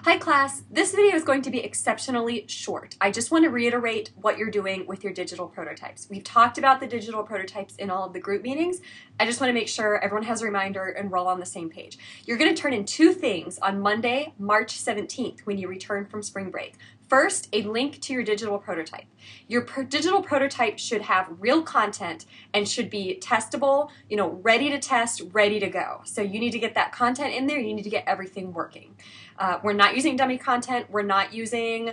Hi class, this video is going to be exceptionally short. I just want to reiterate what you're doing with your digital prototypes. We've talked about the digital prototypes in all of the group meetings. I just want to make sure everyone has a reminder and we're all on the same page. You're going to turn in two things on Monday, March 17th when you return from spring break. First, a link to your digital prototype. Your digital prototype should have real content and should be testable, ready to test, ready to go. So you need to get that content in there. You need to get everything working. We're not using dummy content. We're not using,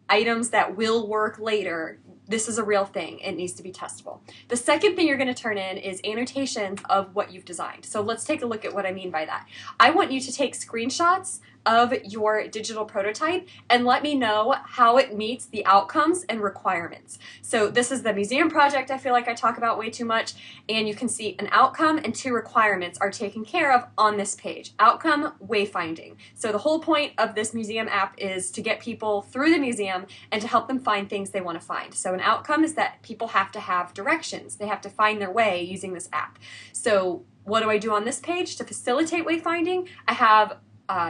items that will work later. This is a real thing. It needs to be testable. The second thing you're going to turn in is annotations of what you've designed. So let's take a look at what I mean by that. I want you to take screenshots of your digital prototype and let me know how it meets the outcomes and requirements. So this is the museum project I feel like I talk about way too much, and you can see an outcome and two requirements are taken care of on this page. Outcome, wayfinding. So the whole point of this museum app is to get people through the museum and to help them find things they want to find. So an outcome is that people have to have directions. They have to find their way using this app. So what do I do on this page to facilitate wayfinding? I have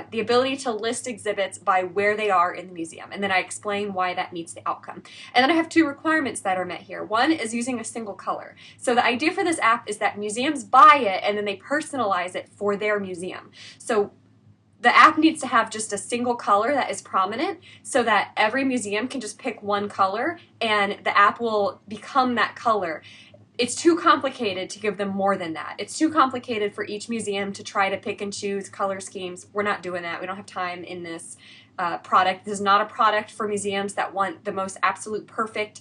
the ability to list exhibits by where they are in the museum, and then I explain why that meets the outcome. And then I have two requirements that are met here. One is using a single color. So the idea for this app is that museums buy it and then they personalize it for their museum. So the app needs to have just a single color that is prominent so that every museum can just pick one color and the app will become that color. It's too complicated to give them more than that. It's too complicated for each museum to try to pick and choose color schemes. We're not doing that. We don't have time in this product. This is not a product for museums that want the most absolute perfect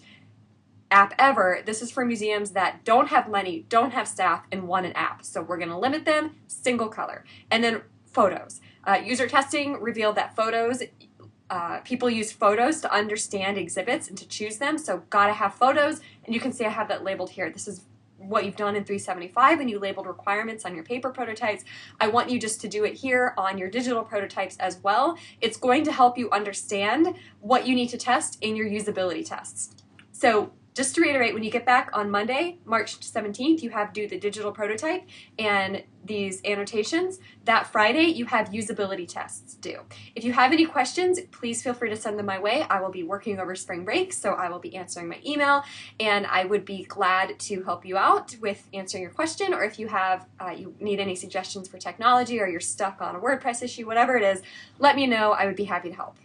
app ever. This is for museums that don't have money, don't have staff, and want an app. So we're going to limit them, single color. And then photos. User testing revealed that people use photos to understand exhibits and to choose them, so gotta have photos, and you can see I have that labeled here. This is what you've done in 375 and you labeled requirements on your paper prototypes. I want you just to do it here on your digital prototypes as well. It's going to help you understand what you need to test in your usability tests. So just to reiterate, when you get back on Monday, March 17th, you have due the digital prototype and these annotations. That Friday, you have usability tests due. If you have any questions, please feel free to send them my way. I will be working over spring break, so I will be answering my email, and I would be glad to help you out with answering your question, or if you have, you need any suggestions for technology or you're stuck on a WordPress issue, whatever it is, let me know. I would be happy to help.